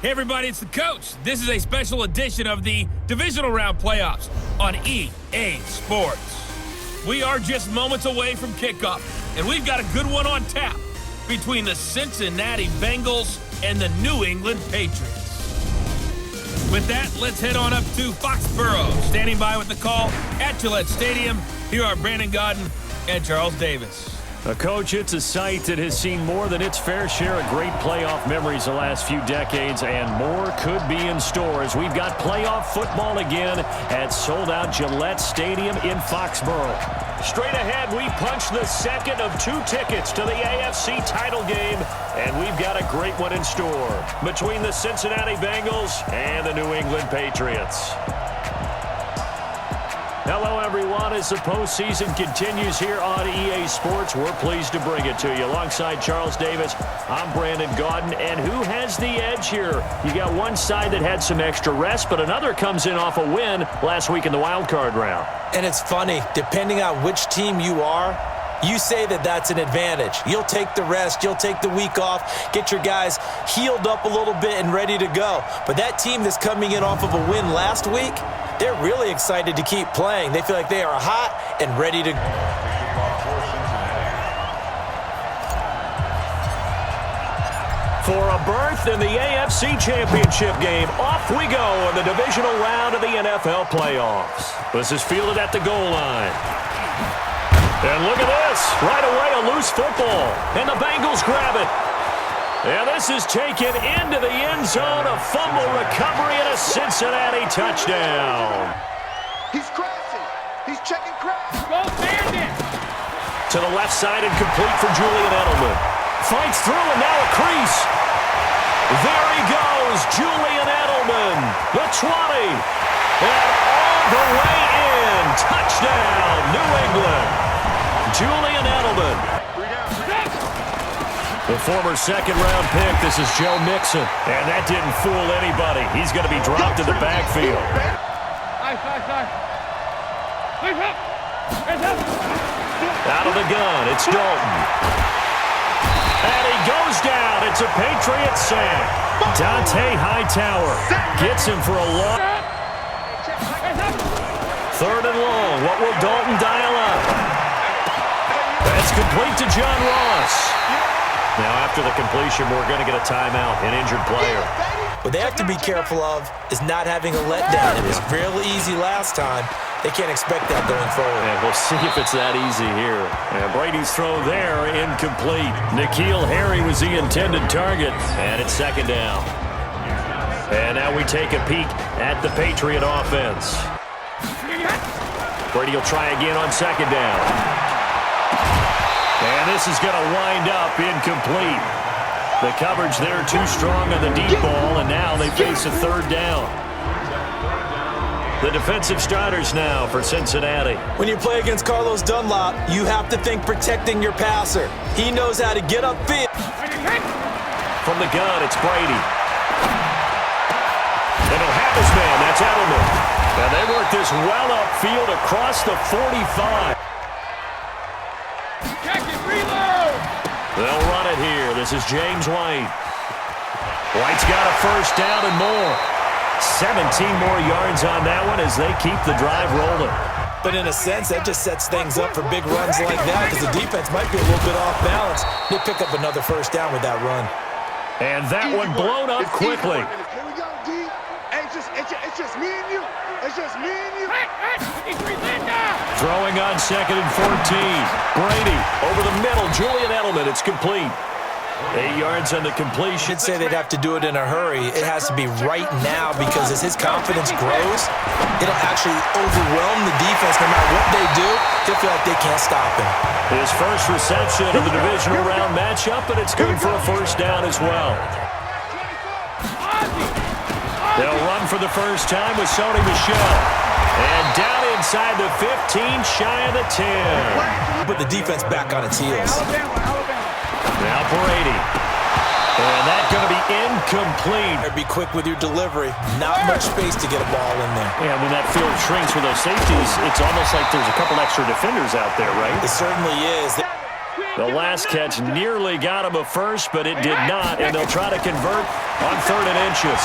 Hey everybody, it's the coach. This is a special edition of the Divisional Round Playoffs on EA Sports. We are just moments away from kickoff, and we've got a good one on tap between the Cincinnati Bengals and the New England Patriots. With that, let's head on up to Foxborough. Standing by with the call at Gillette Stadium, here are Brandon Godden and Charles Davis. Coach, it's a site that has seen more than its fair share of great playoff memories the last few decades, and more could be in store as we've got playoff football again at sold-out Gillette Stadium in Foxborough. Straight ahead, we punch the second of two tickets to the AFC title game, and we've got a great one in store between the Cincinnati Bengals and the New England Patriots. Hello, everyone. As the postseason continues here on EA Sports, we're pleased to bring it to you. Alongside Charles Davis, I'm Brandon Godden. And who has the edge here? You got one side that had some extra rest, but another comes in off a win last week in the wildcard round. And it's funny, depending on which team you are, you say that that's an advantage. You'll take the rest, you'll take the week off, get your guys healed up a little bit and ready to go. But that team that's coming in off of a win last week, they're really excited to keep playing. They feel like they are hot and ready to go. For a berth in the AFC Championship game, off we go in the divisional round of the NFL playoffs. This is fielded at the goal line. And look at this. Right away, a loose football. And the Bengals grab it. And this is taken into the end zone. A fumble recovery and a Cincinnati touchdown. He's crashing. He's checking crash. Go Bandit! To the left side and complete for Julian Edelman. Fights through and now a crease. There he goes, Julian Edelman. The 20. And all the way in. Touchdown, New England. Julian Edelman. The former second-round pick, this is Joe Mixon. And that didn't fool anybody. He's going to be dropped in the backfield. Out of the gun, it's Dalton. And he goes down. It's a Patriot sack. Dante Hightower gets him for a long. Third and long. What will Dalton dial up? That's complete to John Ross. Now, after the completion, we're going to get a timeout, an injured player. What they have to be careful of is not having a letdown. It was fairly easy last time. They can't expect that going forward. And we'll see if it's that easy here. And Brady's throw there, incomplete. N'Keal Harry was the intended target, and it's second down. And now we take a peek at the Patriot offense. Brady will try again on second down. And this is going to wind up incomplete. The coverage there too strong on the deep ball, and now they face a third down. The defensive starters now for Cincinnati. When you play against Carlos Dunlap, you have to think protecting your passer. He knows how to get upfield. From the gun, it's Brady. And he'll have his man. That's Edelman. And they work this well upfield across the 45. They'll run it here. This is James White. White's got a first down and more. 17 more yards on that one as they keep the drive rolling. But in a sense, that just sets things up for big runs like that because the defense might be a little bit off balance. They pick up another first down with that run. And that one blown up quickly. Here we go, D. It's just me and you. It's just me and you. Throwing on second and 14. Brady over the middle. Julian Edelman. It's complete. 8 yards on the completion. I'd say they'd have to do it in a hurry. It has to be right now because as his confidence grows, it'll actually overwhelm the defense. No matter what they do, they'll feel like they can't stop him. His first reception of the divisional round matchup, and it's good for a first down as well. They'll run for the first time with Sony Michel. And down inside the 15, shy of the 10. Put the defense back on its heels. Now Brady. And that's going to be incomplete. Be quick with your delivery. Not much space to get a ball in there. Yeah, when that field shrinks with those safeties, it's almost like there's a couple extra defenders out there, right? It certainly is. The last catch nearly got him a first, but it did not, and they'll try to convert on 3rd and inches.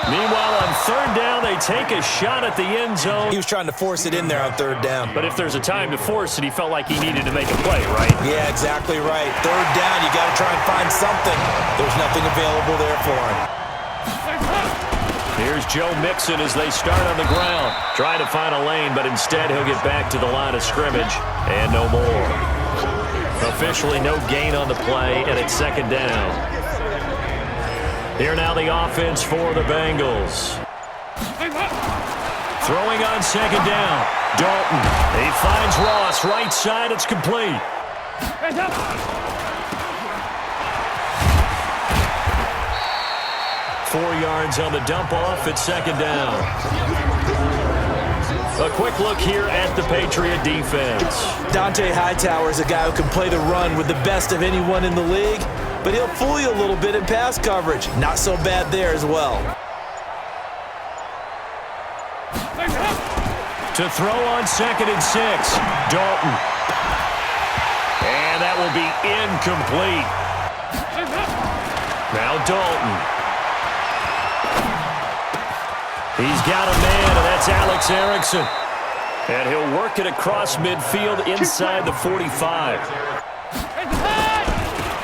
Meanwhile, on 3rd down, they take a shot at the end zone. He was trying to force it in there on 3rd down. But if there's a time to force it, he felt like he needed to make a play, right? Yeah, exactly right. 3rd down, you got to try and find something. There's nothing available there for him. Here's Joe Mixon as they start on the ground. Trying to find a lane, but instead he'll get back to the line of scrimmage. And no more. Officially no gain on the play, and it's 2nd down. Here now the offense for the Bengals. Throwing on 2nd down. Dalton. He finds Ross. Right side. It's complete. 4 yards on the dump off at 2nd down. A quick look here at the Patriot defense. Dante Hightower is a guy who can play the run with the best of anyone in the league, but he'll fool you a little bit in pass coverage. Not so bad there as well. To throw on 2nd and 6. Dalton. And that will be incomplete. Now Dalton. He's got a man, and that's Alex Erickson. And he'll work it across midfield inside the 45.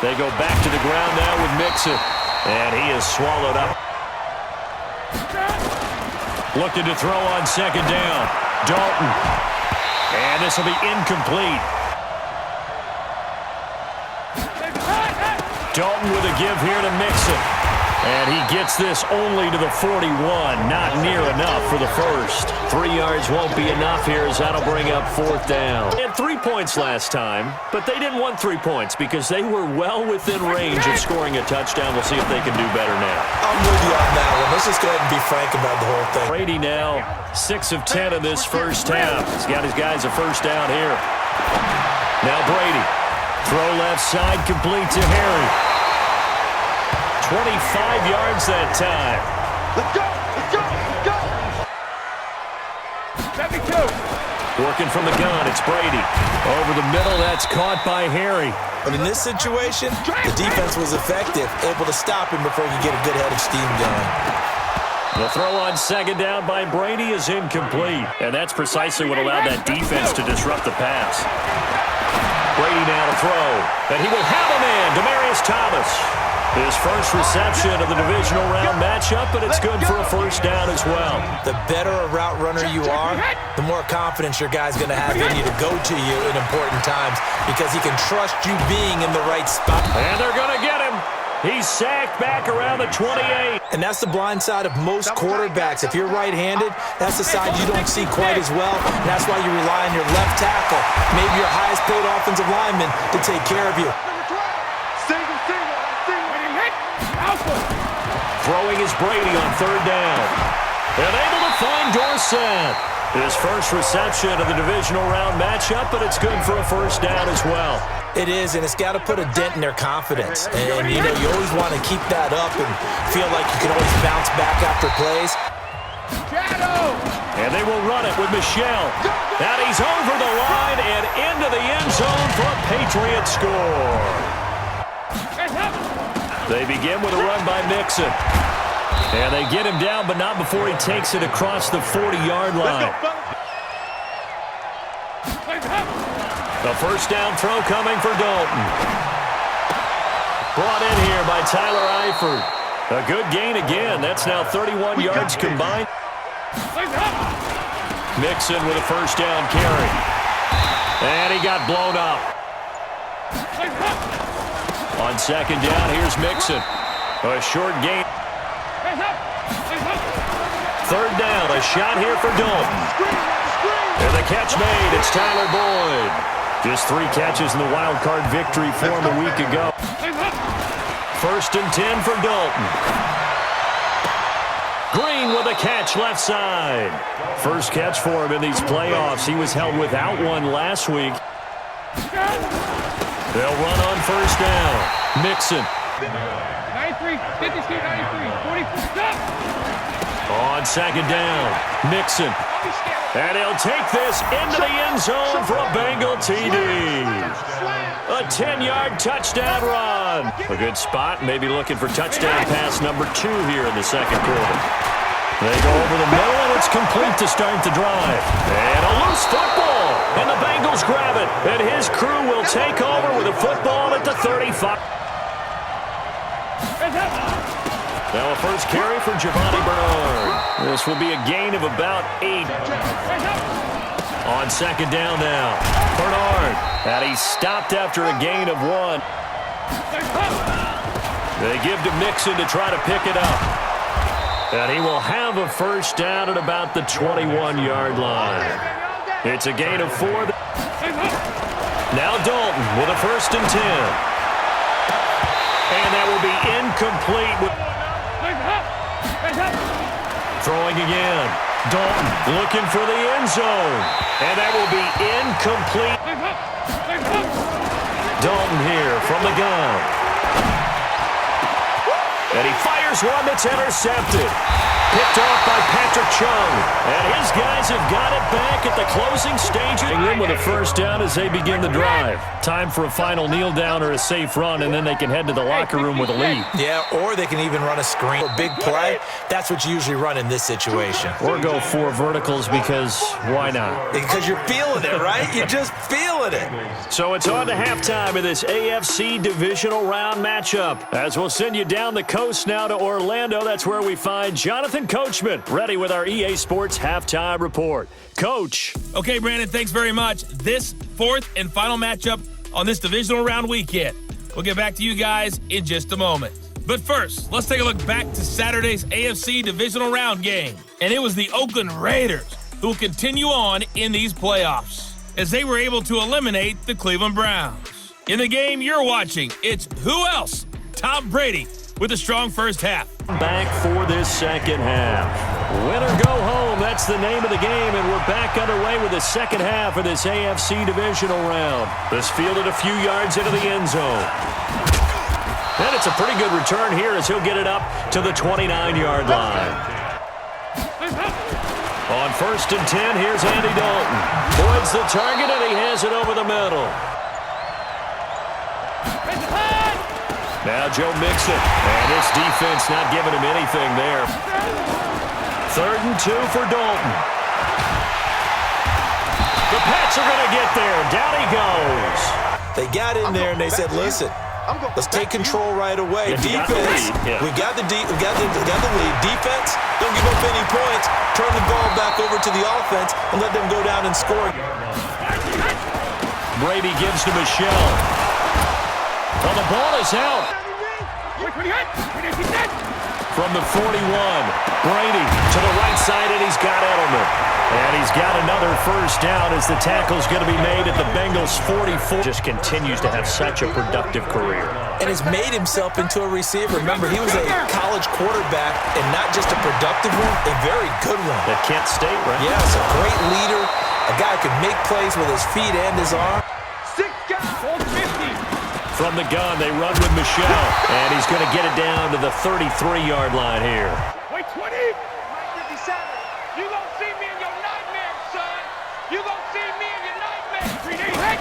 They go back to the ground now with Mixon. And he is swallowed up. Looking to throw on 2nd down. Dalton. And this will be incomplete. Dalton with a give here to Mixon. And he gets this only to the 41. Not near enough for the first. 3 yards won't be enough here as that'll bring up 4th down. They had 3 points last time, but they didn't want 3 points because they were well within range of scoring a touchdown. We'll see if they can do better now. I'm with you on that one. Let's just go ahead and be frank about the whole thing. Brady now 6 of 10 in this first half. He's got his guys a first down here. Now Brady. Throw left side, complete to Harry. 25 yards that time. Let's go! Let's go! Let's go! 72. Working from the gun, it's Brady. Over the middle, that's caught by Harry. But in this situation, the defense was effective, able to stop him before he could get a good head of steam going. The throw on 2nd down by Brady is incomplete. And that's precisely what allowed that defense to disrupt the pass. Brady now to throw. And he will have a man, Demaryius Thomas. His first reception of the divisional round matchup, but it's good for a first down as well. The better a route runner you are, the more confidence your guy's going to have in you to go to you in important times because he can trust you being in the right spot. And they're going to get him. He's sacked back around the 28. And that's the blind side of most quarterbacks. If you're right-handed, that's the side you don't see quite as well. And that's why you rely on your left tackle, maybe your highest-paid offensive lineman, to take care of you. Throwing is Brady on 3rd down. And able to find Dorsett. His first reception of the divisional round matchup, but it's good for a first down as well. It is, and it's got to put a dent in their confidence. And, you know, you always want to keep that up and feel like you can always bounce back after plays. And they will run it with Michelle. And he's over the line and into the end zone for a Patriot score. They begin with a run by Mixon. And they get him down, but not before he takes it across the 40-yard line. The first down throw coming for Dalton. Brought in here by Tyler Eifert. A good gain again. That's now 31 yards combined. Mixon with a first down carry. And he got blown up. On 2nd down, here's Mixon. A short gain. 3rd down, a shot here for Dalton. And the catch made, it's Tyler Boyd. Just 3 catches in the wild card victory for him a week ago. 1st and 10 for Dalton. Green with a catch left side. First catch for him in these playoffs. He was held without one last week. They'll run on 1st down. Mixon. 93, 52, 93, 44, stop! On second down, Mixon. And he'll take this into the end zone for a Bengal TD. A 10-yard touchdown run. A good spot, maybe looking for touchdown pass number 2 here in the second quarter. They go over the middle, and it's complete to start the drive. And a loose football. And the Bengals grab it. And his crew will take over with a football at the 35. Now a first carry for Giovanni Bernard. This will be a gain of about 8. On second down now, Bernard. And he's stopped after a gain of 1. They give to Mixon to try to pick it up. And he will have a first down at about the 21-yard line. It's a gain of 4. Now Dalton with a first and 10. And that will be incomplete. Throwing again. Dalton looking for the end zone. And that will be incomplete. Dalton here from the gun. And he fires one that's intercepted. Picked off by Patrick Chung. And his guys have got it back at the closing stages. England with a first down as they begin the drive. Time for a final kneel down or a safe run, and then they can head to the locker room with a lead. Yeah, or they can even run a screen. A big play, that's what you usually run in this situation. Or go 4 verticals because why not? Because you're feeling it, right? You're just feeling it. So it's on to halftime of this AFC Divisional Round matchup. As we'll send you down the coast now to Orlando, that's where we find Jonathan Coachman, ready with our EA Sports Halftime Report. Coach. Okay, Brandon, thanks very much. This 4th and final matchup on this Divisional Round weekend. We'll get back to you guys in just a moment. But first, let's take a look back to Saturday's AFC Divisional Round game. And it was the Oakland Raiders who will continue on in these playoffs as they were able to eliminate the Cleveland Browns. In the game you're watching, it's who else? Tom Brady with a strong first half. Back for this second half. Win or go home, that's the name of the game, and we're back underway with the second half of this AFC Divisional Round. This fielded a few yards into the end zone. And it's a pretty good return here as he'll get it up to the 29-yard line. On first and 10, here's Andy Dalton. Voids the target, and he has it over the middle. Now Joe Mixon, and this defense not giving him anything there. 3rd and 2 for Dalton. The Pats are going to get there. Down he goes. They got in there and they said, listen, let's take control right away. Defense, we got the lead. Defense, don't give up any points. Turn the ball back over to the offense and let them go down and score. Brady gives to Michelle. Well, the ball is out. From the 41, Brady to the right side, and he's got Edelman. And he's got another first down as the tackle's going to be made at the Bengals' 44. Just continues to have such a productive career. And has made himself into a receiver. Remember, he was a college quarterback, and not just a productive one, a very good one. At Kent State, right? Yes, a great leader, a guy who can make plays with his feet and his arm. From the gun, they run with Michelle, and he's going to get it down to the 33-yard line here. Wait, 20. 57. You don't see me in your nightmares, son. You don't see me in your nightmares.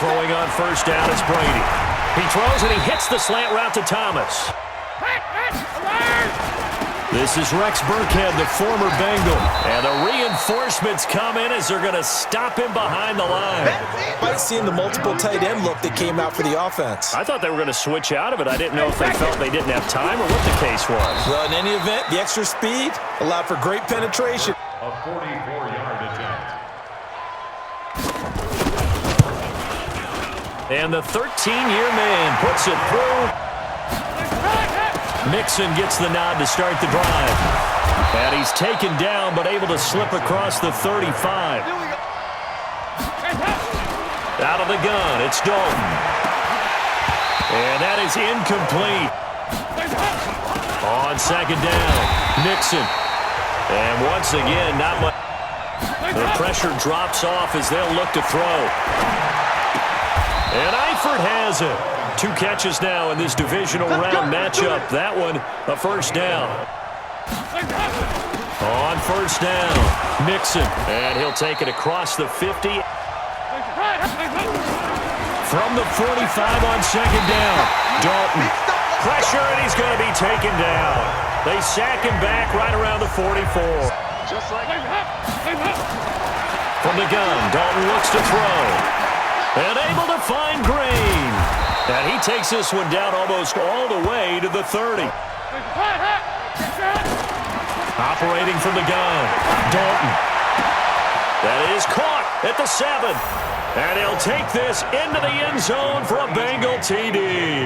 Throwing on first down is Brady. He throws, and he hits the slant route to Thomas. This is Rex Burkhead, the former Bengal. And the reinforcements come in as they're going to stop him behind the line. Might see the multiple tight end look that came out for the offense. I thought they were going to switch out of it. I didn't know if they felt they didn't have time or what the case was. Well, in any event, the extra speed allowed for great penetration. A 44-yard attempt. And the 13-year man puts it through. Mixon gets the nod to start the drive. And he's taken down, but able to slip across the 35. Out of the gun, it's Dalton. And that is incomplete. On second down, Mixon. And once again, not much. The pressure drops off as they'll look to throw. And Eifert has it. 2 catches now in this divisional round matchup. That one, a first down. On first down, Mixon, and he'll take it across the 50. From the 45 on second down, Dalton. Pressure, and he's going to be taken down. They sack him back right around the 44. From the gun, Dalton looks to throw. And able to find Green. And he takes this one down almost all the way to the 30. Operating from the gun, Dalton. That is caught at the 7. And he'll take this into the end zone for a Bengal TD.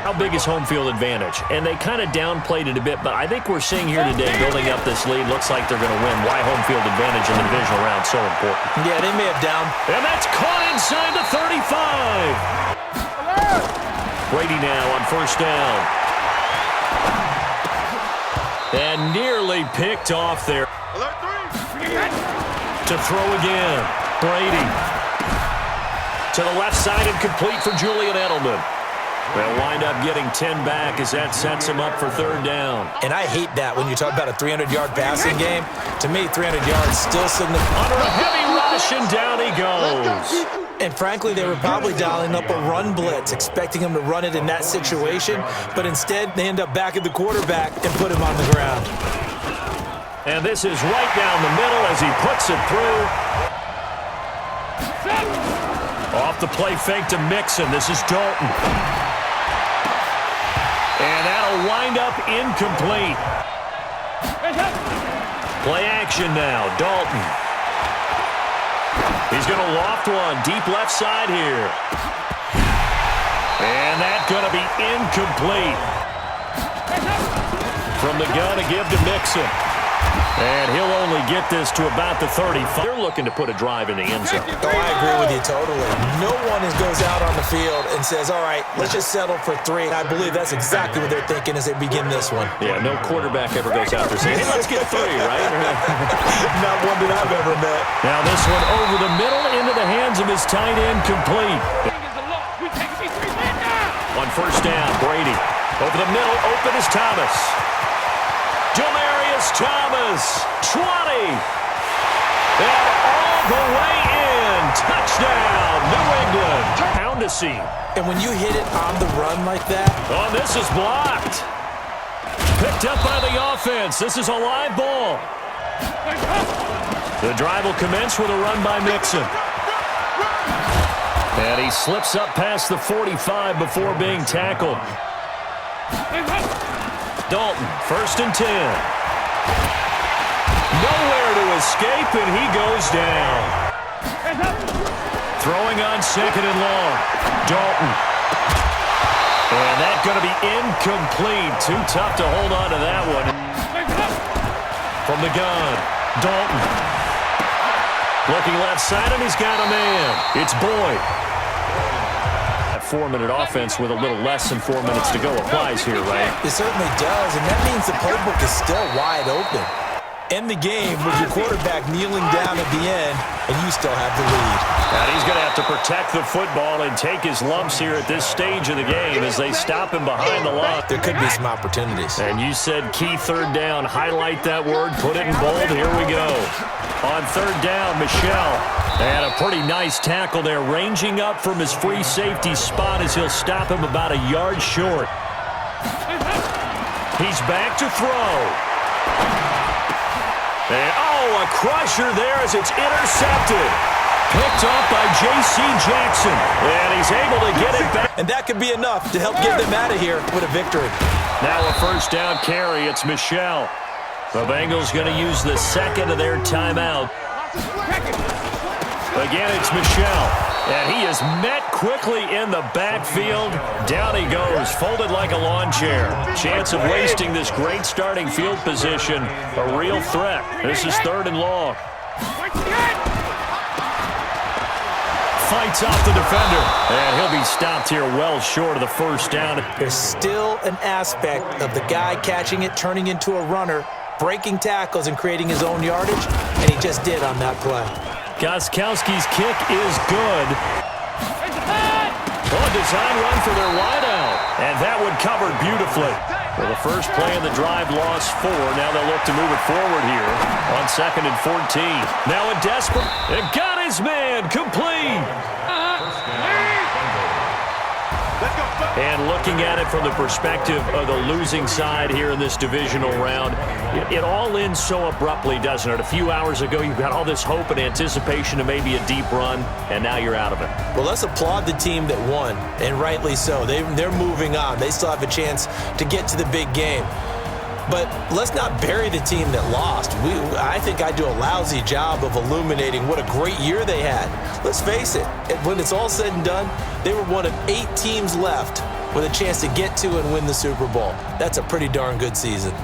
How big is home field advantage? And they kind of downplayed it a bit, but I think we're seeing here today, building up this lead, looks like they're going to win. Why home field advantage in the divisional round so important? Yeah, they may have down. And that's caught inside the 35. Brady now on first down. And nearly picked off there. To throw again, Brady. To the left side and complete for Julian Edelman. They'll wind up getting 10 back as that sets him up for third down. And I hate that when you talk about a 300-yard passing game. To me, 300 yards still significant. Under a heavy rush, and down he goes. And frankly, they were probably dialing up a run blitz, expecting him to run it in that situation. But instead, they end up back at the quarterback and put him on the ground. And this is right down the middle as he puts it through. Off the play fake to Mixon. This is Dalton. And that'll wind up incomplete. Play action now, Dalton. He's going to loft one deep left side here. And that's going to be incomplete. From the gun to give to Mixon. And he'll only get this to about the 35. They're looking to put a drive in the end zone. Oh, I agree with you totally. No one goes out on the field and says, all right, let's just settle for 3. I believe that's exactly what they're thinking as they begin this one. Yeah, no quarterback ever goes out there saying, hey, let's get 3, right? Not one that I've ever met. Now this one over the middle into the hands of his tight end, complete. On first down, Brady. Over the middle, open is Thomas. Thomas, 20. And all the way in. Touchdown, New England. Pound to see. And when you hit it on the run like that. Oh, this is blocked. Picked up by the offense. This is a live ball. The drive will commence with a run by Mixon. And he slips up past the 45 before being tackled. Dalton, first and 10. Nowhere to escape, and he goes down. Throwing on second and long. Dalton. And that's going to be incomplete. Too tough to hold on to that one. From the gun, Dalton. Looking left side, and he's got a man. It's Boyd. A 4-minute offense with a little less than 4 minutes to go applies here, right? It certainly does, and that means the playbook is still wide open. End the game with your quarterback kneeling down at the end, and you still have the lead. And he's going to have to protect the football and take his lumps here at this stage of the game as they stop him behind the line. There could be some opportunities. And you said key third down. Highlight that word. Put it in bold. Here we go. On third down, Michel. And a pretty nice tackle there, ranging up from his free safety spot as he'll stop him about a yard short. He's back to throw. And, oh, a crusher there as it's intercepted. Picked off by J.C. Jackson. And he's able to get it back. And that could be enough to help get them out of here with a victory. Now a first down carry. It's Michel. The Bengals going to use the second of their timeout. Again, it's Michel. And he is met quickly in the backfield. Down he goes, folded like a lawn chair. Chance of wasting this great starting field position. A real threat. This is third and long. Fights off the defender. And he'll be stopped here well short of the first down. There's still an aspect of the guy catching it, turning into a runner, breaking tackles and creating his own yardage, and he just did on that play. Gostkowski's kick is good. A design run for their wideout. And that one covered beautifully. Well, the first play of the drive lost 4. Now they'll look to move it forward here on 2nd and 14. Now a desperate. It got his man. Complete. And looking at it from the perspective of the losing side here in this divisional round, it all ends so abruptly, doesn't it? A few hours ago, you've got all this hope and anticipation of maybe a deep run, and now you're out of it. Well, let's applaud the team that won, and rightly so. They're moving on. They still have a chance to get to the big game. But let's not bury the team that lost. I think I do a lousy job of illuminating what a great year they had. Let's face it, when it's all said and done, they were one of 8 teams left with a chance to get to and win the Super Bowl. That's a pretty darn good season.